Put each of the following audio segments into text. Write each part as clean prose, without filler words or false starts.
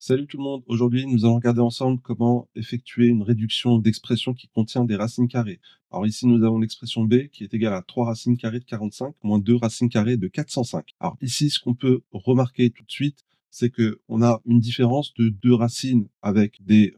Salut tout le monde, aujourd'hui nous allons regarder ensemble comment effectuer une réduction d'expression qui contient des racines carrées. Alors ici nous avons l'expression b qui est égale à 3 racines carrées de 45 moins 2 racines carrées de 405. Alors ici ce qu'on peut remarquer tout de suite, c'est que on a une différence de deux racines avec des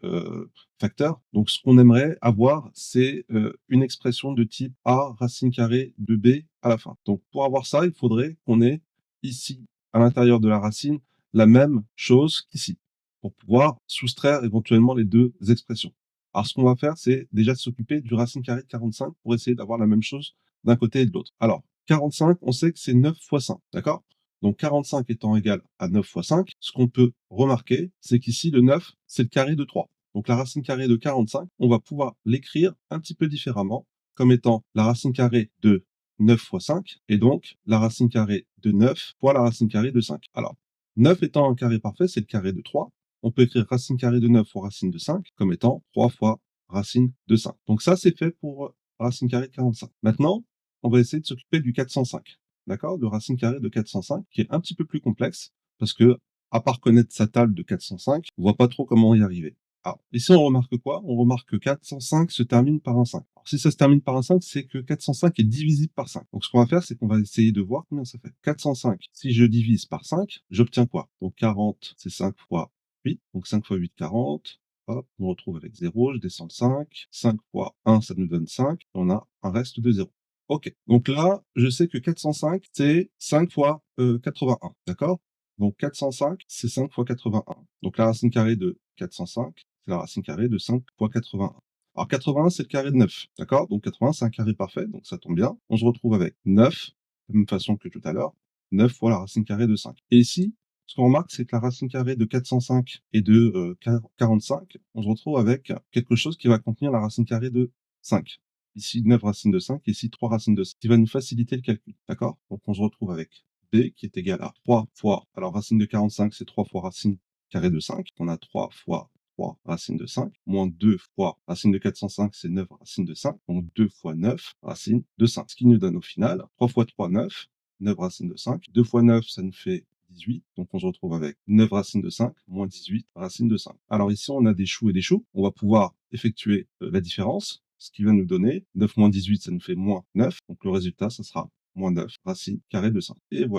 facteurs. Donc ce qu'on aimerait avoir, c'est une expression de type a racine carrée de b à la fin. Donc pour avoir ça, il faudrait qu'on ait ici à l'intérieur de la racine la même chose qu'ici pour pouvoir soustraire éventuellement les deux expressions. Alors, ce qu'on va faire, c'est déjà s'occuper du racine carrée de 45 pour essayer d'avoir la même chose d'un côté et de l'autre. Alors, 45, on sait que c'est 9 fois 5, d'accord? Donc, 45 étant égal à 9 fois 5, ce qu'on peut remarquer, c'est qu'ici, le 9, c'est le carré de 3. Donc, la racine carrée de 45, on va pouvoir l'écrire un petit peu différemment, comme étant la racine carrée de 9 fois 5, et donc la racine carrée de 9 fois la racine carrée de 5. Alors, 9 étant un carré parfait, c'est le carré de 3. On peut écrire racine carrée de 9 fois racine de 5 comme étant 3 fois racine de 5. Donc ça, c'est fait pour racine carrée de 45. Maintenant, on va essayer de s'occuper du 405. D'accord? De racine carrée de 405, qui est un petit peu plus complexe, parce que, à part connaître sa table de 405, on voit pas trop comment y arriver. Alors, ici, on remarque quoi? On remarque que 405 se termine par un 5. Alors, si ça se termine par un 5, c'est que 405 est divisible par 5. Donc, ce qu'on va faire, c'est qu'on va essayer de voir combien ça fait. 405, si je divise par 5, j'obtiens quoi? Donc, 40, c'est 5 fois 8. Donc, 5 fois 8, 40. Hop, on retrouve avec 0, je descends de 5. 5 fois 1, ça nous donne 5. On a un reste de 0. OK. Donc là, je sais que 405, c'est 5 fois 81. D'accord? Donc 405, c'est 5 fois 81. Donc la racine carrée de 405, c'est la racine carrée de 5 fois 81. Alors 81, c'est le carré de 9. D'accord? Donc 80, c'est un carré parfait, donc ça tombe bien. On se retrouve avec 9, de la même façon que tout à l'heure. 9 fois la racine carrée de 5. Et ici, ce qu'on remarque, c'est que la racine carrée de 405 et de 45, on se retrouve avec quelque chose qui va contenir la racine carrée de 5. Ici 9 racines de 5, ici 3 racines de 5, ce qui va nous faciliter le calcul. D'accord? Donc on se retrouve avec b qui est égal à 3 fois, alors racine de 45, c'est 3 fois racine carrée de 5. On a 3 fois 3 racine de 5, moins 2 fois racine de 405, c'est 9 racines de 5, donc 2 fois 9 racines de 5. Ce qui nous donne au final 3 fois 3, 9, 9 racines de 5. 2 fois 9, ça nous fait 18. Donc on se retrouve avec 9 racines de 5 moins 18 racines de 5. Alors ici, on a des choux et des choux. On va pouvoir effectuer la différence, ce qui va nous donner 9 moins 18, ça nous fait moins 9. Donc le résultat, ça sera moins 9 racines carrées de 5. Et voilà.